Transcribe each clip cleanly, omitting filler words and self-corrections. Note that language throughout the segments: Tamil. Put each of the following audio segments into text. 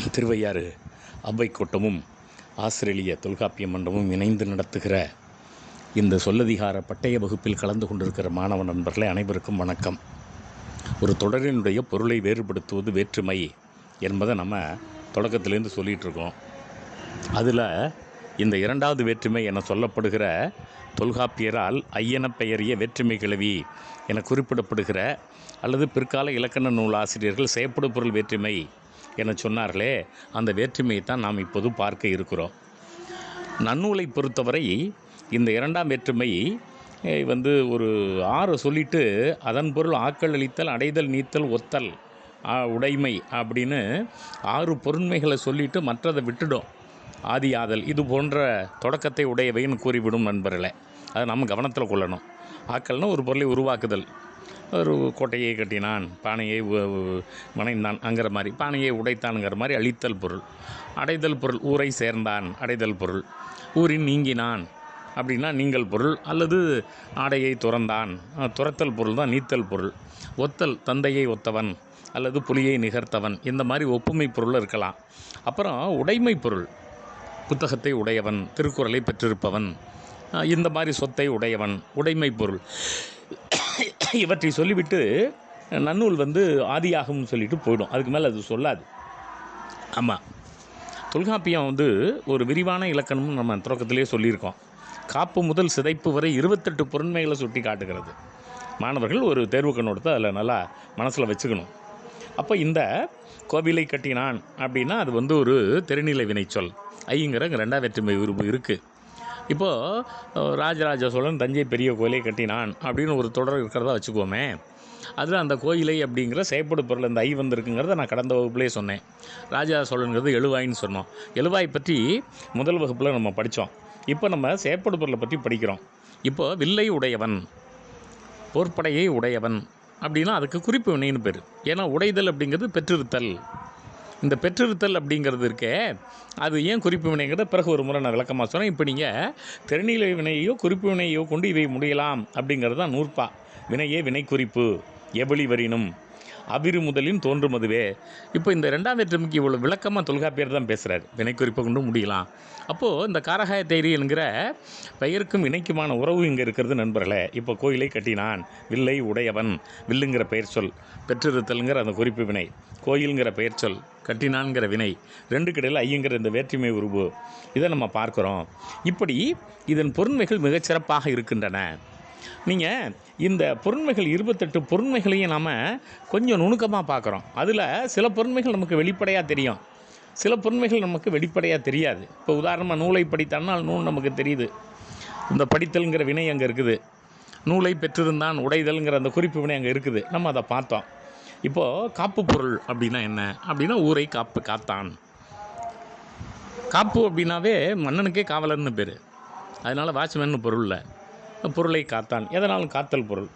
திருவையாறு அவ்வை கூட்டமும் ஆஸ்திரேலிய தொல்காப்பிய மன்றமும் இணைந்து நடத்துகிற இந்த சொல்லதிகார பட்டய வகுப்பில் கலந்து கொண்டிருக்கிற மாணவ நண்பர்களே அனைவருக்கும் வணக்கம். ஒரு தொடரினுடைய பொருளை வேறுபடுத்துவது வேற்றுமை என்பதை நம்ம தொடக்கத்திலேருந்து சொல்லிகிட்ருக்கோம். அதில் இந்த இரண்டாவது வேற்றுமை என சொல்லப்படுகிற தொல்காப்பியரால் ஐயன பெயரிய வேற்றுமை கிளவி என குறிப்பிடப்படுகிற அல்லது பிற்கால இலக்கண நூல் ஆசிரியர்கள் செயற்படு பொருள் வேற்றுமை என சொன்னார்களே, அந்த வேற்றுமையை தான் நாம் இப்போது பார்க்க இருக்கிறோம். நன்னூலை பொறுத்தவரை இந்த இரண்டாம் வேற்றுமை ஒரு 6 சொல்லிட்டு அதன் பொருள் ஆக்கல், அளித்தல், அடைதல், நீத்தல், ஒத்தல், உடைமை அப்படின்னு 6 பொருண்மைகளை சொல்லிட்டு மற்றதை விட்டுடும். ஆதி, ஆதல் இது போன்ற தொடக்கத்தை உடையவைன்னு கூறிவிடும் நண்பர்களே. அதை நம்ம கவனத்தில் கொள்ளணும். ஆக்கல்னால் ஒரு பொருளை உருவாக்குதல். ஒரு கோட்டையை கட்டினான், பானையை வணைந்தான் அங்கிற மாதிரி, பானையை உடைத்தான்ங்கிற மாதிரி அழித்தல் பொருள். அடைதல் பொருள் ஊரை சேர்ந்தான், அடைதல் பொருள். ஊரின் நீங்கினான் அப்படின்னா நீங்கல் பொருள். அல்லது ஆடையை துறந்தான், துரத்தல் பொருள் தான் நீத்தல் பொருள். ஒத்தல் தந்தையை ஒத்தவன் அல்லது புலியை நிகர்த்தவன், இந்த மாதிரி ஒப்புமை பொருள் இருக்கலாம். அப்புறம் உடைமை பொருள், புத்தகத்தை உடையவன், திருக்குறளை பெற்றிருப்பவன், இந்த மாதிரி சொத்தை உடையவன், உடைமை பொருள். இவற்றை சொல்லிவிட்டு நன்னூல் ஆதியாகம்னு சொல்லிட்டு போயிடும். அதுக்கு மேலே அது சொல்லாது. ஆமாம், தொல்காப்பியம் ஒரு விரிவான இலக்கணம்னு நம்ம தொடக்கத்திலே சொல்லியிருக்கோம். காப்பு முதல் சிதைப்பு வரை 28 பொருண்மைகளை சுட்டி காட்டுகிறது. மாணவர்கள் ஒரு தேர்வு கண்ணோட்டத்தை அதில் நல்லா மனசில் வச்சுக்கணும். அப்போ இந்த கோவிலை கட்டினான் அப்படின்னா அது ஒரு தெரிநிலை வினைச்சொல். ஐங்கிற 2ஆம் வேற்றுமை உருவு இருக்குது. இப்போது ராஜராஜ சோழன் தஞ்சை பெரிய கோயிலை கட்டினான் அப்படின்னு ஒரு தொடர் இருக்கிறதா வச்சுக்கோமே. அதில் அந்த கோயிலை அப்படிங்கிற செயற்படு பொருள் இந்த ஐ வந்திருக்குங்கிறத நான் கடந்த வகுப்புலேயே சொன்னேன். ராஜராஜ சோழனுங்கிறது எழுவாயின்னு சொன்னோம். எழுவாய் பற்றி முதல் வகுப்பில் நம்ம படித்தோம். இப்போ நம்ம செயற்படு பொருளை பற்றி படிக்கிறோம். இப்போது வில்லை உடையவன், போர்ப்படையை உடையவன் அப்படின்னா அதுக்கு குறிப்பு வினைன்னு பேர். ஏன்னா உடைதல் அப்படிங்கிறது பெற்றிருத்தல். இந்த பெற்றிருத்தல் அப்படிங்கிறது இருக்கே, அது ஏன் குறிப்பு வினைங்கிறத பிறகு ஒரு முறை நான் விளக்கமாக சொன்னேன். இப்போ நீங்கள் தெரிநிலை வினையோ குறிப்பு வினையோ கொண்டு இவை முடியலாம் அப்படிங்கிறது தான் நூற்பா. வினையே வினை குறிப்பு எவழி வரினும் அபிரு முதலின் தோன்றும் அதுவே. இப்போ இந்த 2ஆம் வேற்றுமைக்கு இவ்வளோ விளக்கமாக தொல்காப்பியர் தான் பேசுகிறார். வினை குறிப்பை கொண்டு முடியலாம். அப்போது இந்த காரகாய தேரி என்கிற பெயருக்கும் வினைக்குமான உறவு இங்கே இருக்கிறது நண்பர்களே. இப்போ கோயிலை கட்டினான், வில்லை உடையவன், வில்லுங்கிற பெயர் சொல், பெற்றிருத்தல்ங்கிற அந்த குறிப்பு வினை, கோயிலுங்கிற பெயர் சொல், கட்டினான்கிற வினை, 2க்கு இடையில் ஐயங்கிற இந்த வேற்றுமை உருவு, இதை நம்ம பார்க்குறோம். இப்படி இதன் பொருண்மைகள் மிகச்சிறப்பாக இருக்கின்றன. நீங்கள் இந்த பொருண்மைகள் 28 பொருண்மைகளையும் நாம் கொஞ்சம் நுணுக்கமாக பார்க்குறோம். அதில் சில பொருண்மைகள் நமக்கு வெளிப்படையாக தெரியும், சில பொருண்மைகள் நமக்கு வெளிப்படையாக தெரியாது. இப்போ உதாரணமாக நூலை படித்தான்னா நூல் நமக்கு தெரியுது, இந்த படித்தல்ங்கிற வினை அங்கே இருக்குது. நூலை பெற்றிருந்தான், உடைதல்ங்கிற அந்த குறிப்பு வினை அங்கே இருக்குது, நம்ம அதை பார்த்தோம். இப்போது காப்பு பொருள் அப்படின்னா என்ன அப்படின்னா ஊரை காத்தான். காப்பு அப்படின்னாவே மன்னனுக்கே காவலர்னு பேர். அதனால் வாட்ச்மேன் பொருள் இல்லை, பொருளை காத்தான், எதனாலும் காத்தல் பொருள்.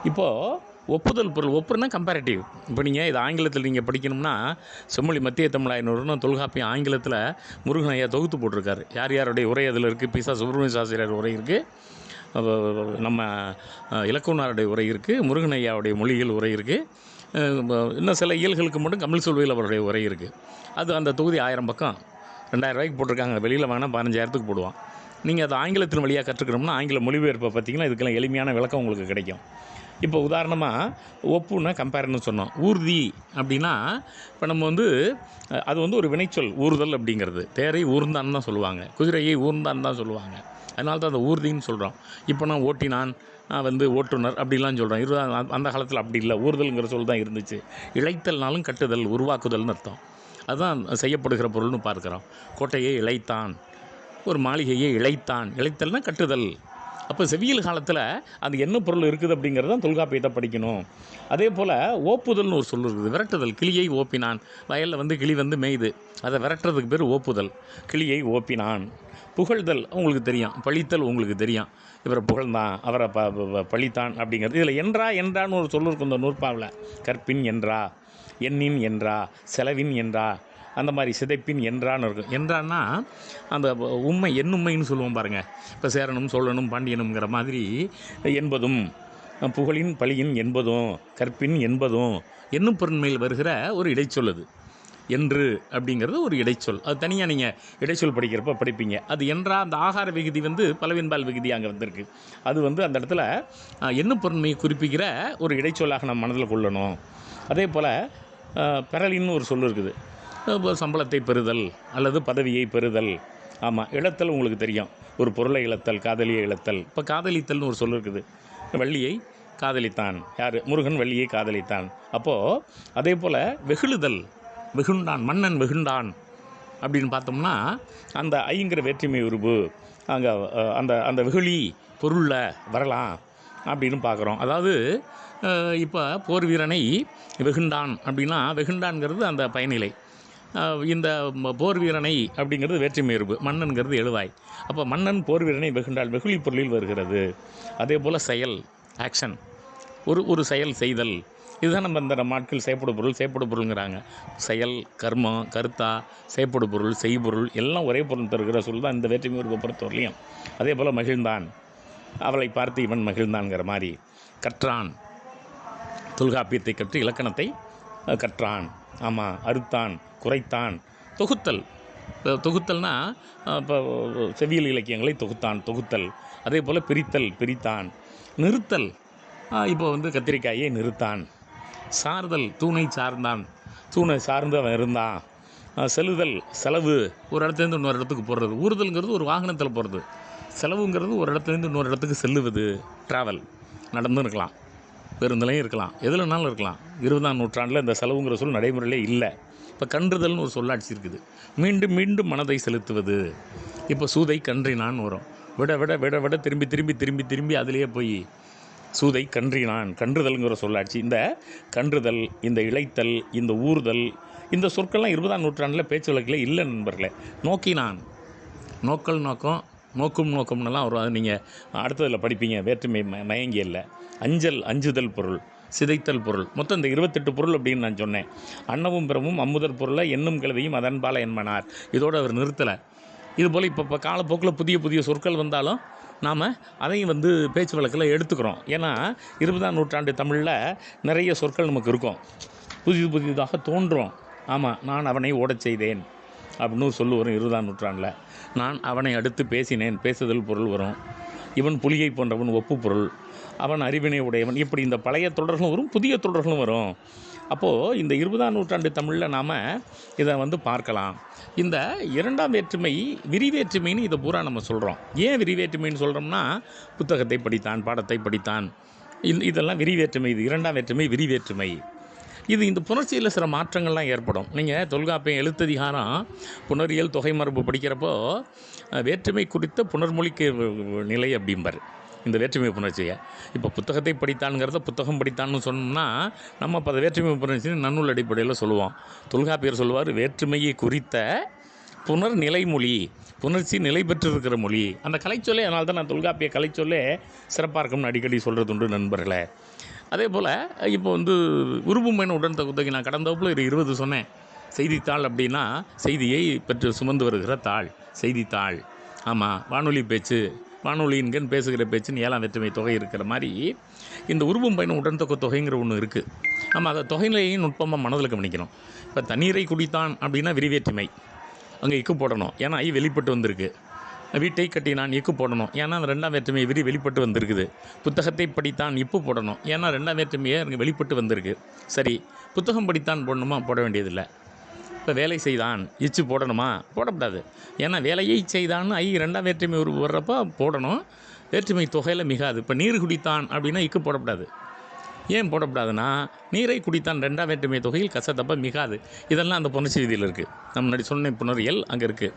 இப்போது ஒப்புதல் பொருள், ஒப்புனா கம்பேரிட்டிவ். இப்போ நீங்கள் இது ஆங்கிலத்தில் நீங்கள் படிக்கணும்னா செம்மொழி மத்திய தமிழாயினூர்னு தொல்காப்பியம் ஆங்கிலத்தில் முருகன் ஐயா தொகுத்து போட்டிருக்காரு. யார் யாருடைய உரை அதில் இருக்குது. பிசா சுப்பிரமணிய சாஸ்திரியார் உரை இருக்குது, நம்ம இலக்குவனாருடைய உரை இருக்குது, முருகன் ஐயாவுடைய மொழிகள் உரை இருக்குது, இன்னும் சில இயல்களுக்கு மட்டும் கமல் சொல்வையில் அவருடைய உரை இருக்குது. அது அந்த தொகுதி 1000 பக்கம் 2000 ரூபாய்க்கு போட்டிருக்காங்க. வெளியில் வேணால் 15000க்கு போடுவான். நீங்கள் அதை ஆங்கிலத்தின் வழியாக கற்றுக்கணும்னா ஆங்கில மொழிபெயர்ப்பை பார்த்திங்கன்னா இதுக்கெல்லாம் எளிமையான விளக்கம் உங்களுக்கு கிடைக்கும். இப்போ உதாரணமாக ஒப்புன்னா கம்பேர்னு சொன்னோம். ஊர்தி அப்படின்னா இப்போ நம்ம அது ஒரு வினைச்சொல். ஊர்தல் அப்படிங்கிறது தேரை ஊர்ந்தான்னு தான் சொல்லுவாங்க, குதிரையை ஊர்ந்தான்னு தான் சொல்லுவாங்க. அதனால தான் அதை ஊர்தின்னு சொல்கிறோம். இப்போ நான் ஓட்டினான், ஓட்டுநர் அப்படிலாம் சொல்கிறோம். அந்த காலத்தில் அப்படி இல்லை, ஊர்தல்ங்கிற சொல் தான் இருந்துச்சு. இழைத்தல்னாலும் கட்டுதல், உருவாக்குதல்னு அர்த்தம். அதுதான் செய்யப்படுகிற பொருள்னு பார்க்குறோம். கோட்டையை இழைத்தான், ஒரு மாளிகையை இழைத்தான், இழைத்தல்னா கட்டுதல். அப்போ செவ்வியல் காலத்தில் அது என்ன பொருள் இருக்குது அப்படிங்கிறது தான் தொல்காப்பியத்தை படிக்கணும். அதே போல் ஓப்புதல்னு ஒரு சொல் இருக்குது, விரட்டுதல். கிளியை ஓப்பினான், வயலில் கிளி மேய்து, அதை விரட்டுறதுக்கு பேர் ஓப்புதல். கிளியை ஓப்பினான். புகழ்தல் உங்களுக்கு தெரியும், பழித்தல் உங்களுக்கு தெரியும். இவரை புகழ்ந்தான், அவரை பழித்தான் அப்படிங்கிறது. இதில் என்றான்னு ஒரு சொல் இருக்கும் இந்த நூற்பாவில். கற்பின் என்றா, எண்ணின் என்றா, செலவின் என்றா, அந்த மாதிரி சிதைப்பின் என்றான்னு இருக்கும். என்றான்னா அந்த உண்மை எண்ணுண்மைன்னு சொல்லுவோம் பாருங்கள். இப்போ சேரனும் சோழனும் பாண்டியனுங்கிற மாதிரி என்பதும், புகழின் பழியின் என்பதும், கற்பின் என்பதும், எண்ணும் பொருண்மையில் வருகிற ஒரு இடைச்சொல் அது. என்று அப்படிங்கிறது ஒரு இடைச்சொல். அது தனியாக நீங்கள் இடைச்சொல் படிக்கிறப்ப படிப்பீங்க. அது என்றா அந்த ஆகார விகுதி பலவின்பால் விகுதி அங்கே வந்திருக்கு. அது அந்த இடத்துல எண்ணு பொருண்மையை குறிப்பிக்கிற ஒரு இடைச்சொல்லாக நம்ம மனதில் கொள்ளணும். அதே போல் பெறலின்னு ஒரு சொல் இருக்குது. சம்பளத்தை பெறுதல் அல்லது பதவியை பெறுதல். ஆமாம், இழத்தல் உங்களுக்கு தெரியும். ஒரு பொருளை இழத்தல், காதலியை இழத்தல். இப்போ காதலித்தல்னு ஒரு சொல் இருக்குது. வள்ளியை காதலித்தான். யார்? முருகன் வள்ளியை காதலித்தான். அப்போது அதே போல் வெகுளுதல், வெகுண்டான், மன்னன் வெகுண்டான் அப்படின்னு பார்த்தோம்னா அந்த ஐங்கிற வேற்றுமை உருவு அங்கே அந்த அந்த வெகுளி பொருளில் வரலாம் அப்படின்னு பார்க்குறோம். அதாவது இப்போ போர் வீரனை வெகுண்டான் அப்படின்னா, வெகுண்டான்கிறது அந்த பயனிலை. இந்த போர் வீரனை அப்படிங்கிறது வேற்றுமை உருவு, மன்னன்கிறது எழுவாய். அப்போ மன்னன் போர் வீரனை வெகுண்டால் வெகுளி பொருளில் வருகிறது. அதே போல் செயல், ஆக்ஷன், ஒரு செயல் செய்தல். இதுதான் நம்ம இந்த நாட்கள் செய்யப்படு பொருளுங்கிறாங்க. செயல், கர்மம், கருத்தா, செய்யப்படு பொருள், செய்பொருள் எல்லாம் ஒரே பொருள் தருகிற சொல் தான் இந்த வேற்றுமை உருவை பொறுத்தவரையிலையும். அதே போல் மகிழ்ந்தான், அவளை பார்த்து இவன் மகிழ்ந்தான்ங்கிற மாதிரி. கற்றான், தொல்காப்பியத்தை கற்று இலக்கணத்தை கற்றான். ஆமாம், அறுத்தான், குறைத்தான். தொகுத்தல், தொகுத்தல்னா இப்போ செவியல் இலக்கியங்களை தொகுத்தல். அதே போல் பிரித்தல், பிரித்தான். நிறுத்தல், இப்போ கத்திரிக்காயை நிறுத்தான். சார்தல், தூணை சார்ந்தான், தூணை சார்ந்து அவன் இருந்தான். செலுதல், செலவு, ஒரு இடத்துலேருந்து இன்னொரு இடத்துக்கு போகிறது. ஊறுதல்ங்கிறது ஒரு வாகனத்தில் போகிறது. செலவுங்கிறது ஒரு இடத்துலேருந்து இன்னொரு இடத்துக்கு செல்லுவது, ட்ராவல். நடந்தும் இருக்கலாம், பேருந்துலையும் இருக்கலாம், எதுலனாலும் இருக்கலாம். 20ஆம் நூற்றாண்டில் இந்த செலவுங்கிற சொல் நடைமுறையிலே இல்லை. இப்போ கன்றுதல்னு ஒரு சொல்லாட்சி இருக்குது. மீண்டும் மீண்டும் மனதை செலுத்துவது. இப்போ சூதை கன்றினான் வரும். விட விட விட விட திரும்பி திரும்பி திரும்பி திரும்பி அதிலேயே போய் சூதை கன்றினான், கன்றுதல்ங்கிற சொல்லாட்சி. இந்த கன்றுதல், இந்த இழைத்தல், இந்த ஊறுதல், இந்த சொற்கள்லாம் 20ஆம் நூற்றாண்டில் பேச்சு வழக்கில் இல்லை நண்பர்களே. நோக்கினான், நோக்கல், நோக்கம், நோக்கும், நோக்கம்னுலாம் வரும். அது நீங்கள் அடுத்ததில் படிப்பீங்க வேற்றுமை மயங்கியல்ல. அஞ்சல், அஞ்சுதல் பொருள், சிதைத்தல் பொருள். மொத்தம் இந்த 28 பொருள் அப்படின்னு நான் சொன்னேன். அன்னமும் பிறமும் அம்முதல் பொருளை எண்ணும் கிளவியும் அதன்பால என்மனார். இதோடு அவர் நிறுத்தலை. இதுபோல் இப்போ காலப்போக்கில் புதிய புதிய சொற்கள் வந்தாலும் நாம் அதையும் பேச்சு வழக்கில் எடுத்துக்கிறோம். ஏன்னா 20ஆம் நூற்றாண்டு தமிழில் நிறைய சொற்கள் நமக்கு இருக்கும், புதிதாக தோன்றும். ஆமாம், நான் அவனை ஓடச் செய்தேன் அப்படின்னு ஒரு சொல்லு வரும் 20ஆம் நூற்றாண்டில். நான் அவனை அடுத்து பேசினேன், பேசுதல் பொருள் வரும். இவன் புலியை போன்றவன், ஒப்பு பொருள். அவன் அறிவினை உடையவன். இப்படி இந்த பழைய தொடர்களும் வரும், புதிய தொடர்களும் வரும். அப்போது இந்த 20ஆம் நூற்றாண்டு தமிழில் நாம் இதை பார்க்கலாம். இந்த இரண்டாம் வேற்றுமை விரிவேற்றுமைன்னு இதை பூரா நம்ம சொல்கிறோம். ஏன் விரிவேற்றுமைன்னு சொல்கிறோம்னா, புத்தகத்தை படித்தான், பாடத்தை படித்தான், இதெல்லாம் விரிவேற்றுமை. இது இரண்டாம் வேற்றுமை, விரிவேற்றுமை. இந்த புணர்ச்சியில் சில மாற்றங்கள்லாம் ஏற்படும். நீங்கள் தொல்காப்பியம் எழுத்ததிகாரம் புணரியல் தொகை மரபு படிக்கிறப்போ வேற்றுமை குறித்த புணர்மொழிக்கு நிலை அப்படிம்பார் இந்த வேற்றுமை புணர்ச்சியை. இப்போ புத்தகத்தை படித்தான்ங்கிறத புத்தகம் படித்தான்னு சொன்னோம்னா நம்ம இப்போ அதை வேற்றுமை புணர்ச்சி நன்னூல் அடிப்படையில் சொல்லுவோம். தொல்காப்பியர் சொல்லுவார், வேற்றுமையை குறித்த புனர் நிலைமொழி, புணர்ச்சி நிலை பெற்றிருக்கிற மொழி. அந்த கலைச்சொல்லே, அதனால தான் நான் தொல்காப்பிய கலைச்சொல்லே சிறப்பாக இருக்கும்னு அடிக்கடி சொல்கிறது உண்டு நண்பர்களே. அதே போல் இப்போ உருபுமையின் உடன் தகுதி நான் கடந்த வகுப்பில் 20 சொன்னேன். செய்தித்தாள் அப்படின்னா செய்தியை பெற்று சுமந்து வருகிற தாள், செய்தித்தாள். ஆமாம், வானொலி பேச்சு, வானொலியின்கண் பேசுகிற பேச்சுன்னு 7ஆம் வேற்றுமை தொகை இருக்கிற மாதிரி இந்த உருபும்பயன் உடன்தொகை தொகைங்கிற ஒன்று இருக்குது. நம்ம அதை தொகைநிலையும் நுட்பமாக மனதில் கவனிக்கணும். இப்போ தண்ணீரை குடித்தான் அப்படின்னா விரிவேற்றுமை, அங்கே இக்கு போடணும், ஏன்னா ஐ வெளிப்பட்டு வந்திருக்கு. வீட்டை கட்டினான், இக்கு போடணும், ஏன்னா அந்த 2ஆம் வேற்றுமை வெளிப்பட்டு வந்திருக்குது. புத்தகத்தை படித்தான், இப்பு போடணும், ஏன்னா 2ஆம் வேற்றுமையை அங்கே வெளிப்பட்டு வந்திருக்கு. சரி, புத்தகம் படித்தான் போடணுமா? போட வேண்டியதில்லை. இப்போ வேலை செய்தான், இச்சு போடணுமா? போடக்கூடாது. ஏன்னா வேலையை செய்தான்னு 2ஆம் வேற்றுமை வர்றப்போ போடணும், வேற்றுமை தொகையில் மிகாது. இப்போ நீர் குடித்தான் அப்படின்னா இக்கு போடக்கூடாது. ஏன் போடக்கூடாதுன்னா, நீரை குடித்தான் 2ஆம் வேற்றுமை தொகையில் கசத்தப்ப மிகாது. இதெல்லாம் அந்த புணர்ச்சி விதியில் இருக்குது. நம்ம முன்னாடி சொன்ன புணரியல் அங்கே இருக்குது.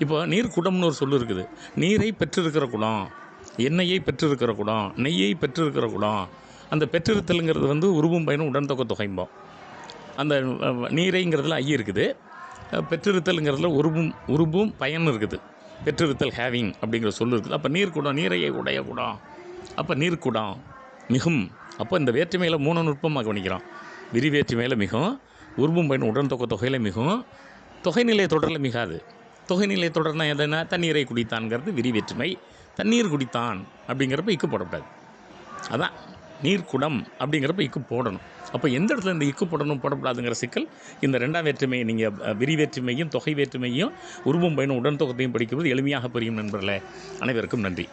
இப்போ நீர் குடம்னு ஒரு சொல்லு இருக்குது. நீரை பெற்றிருக்கிற குடம், எண்ணெயை பெற்றிருக்கிற குடம், நெய்யை பெற்றிருக்கிற குடம். அந்த பெற்றிருத்தலுங்கிறது உருவும் பயனும் உடன்தொகை தொகைம்போம். அந்த நீரைங்கிறதுல ஐ இருக்குது, பெற்றிருத்தலுங்கிறதுல உருவும் பயன் இருக்குது. பெற்றிருத்தல் ஹேவிங் அப்படிங்கிற சொல்லு இருக்குது. அப்போ நீர் குடம், நீரையை உடைய குடம், அப்போ நீர் குடம் மிகும். அப்போ இந்த வேற்றுமையில் 3 நுட்பமாக கவனிக்கிறோம். விரிவேற்றுமையில் மிகும், உருவும் பயன் உடன்தொகை தொகையில் மிகும், தொகைநிலை தொடரில் மிகாது. தொகைநிலை தொடர்னா எதுனா தண்ணீரை குடித்தான்ங்கிறது விரிவேற்றுமை. தண்ணீர் குடித்தான் அப்படிங்கிறப்ப இக்கு போடக்கூடாது. அதான் நீர்க்குடம் அப்படிங்கிறப்ப இக்கு போடணும். அப்போ எந்த இடத்துல இந்த இக்கு போடணும் போடக்கூடாதுங்கிற சிக்கல் இந்த ரெண்டாம் வேற்றுமையை நீங்கள் விரி வேற்றுமையும் தொகை வேற்றுமையும் உருவம் பயனும் உடன்தொகத்தையும் படிக்கும்போது எளிமையாக புரியும் நண்பர்களே. அனைவருக்கும் நன்றி.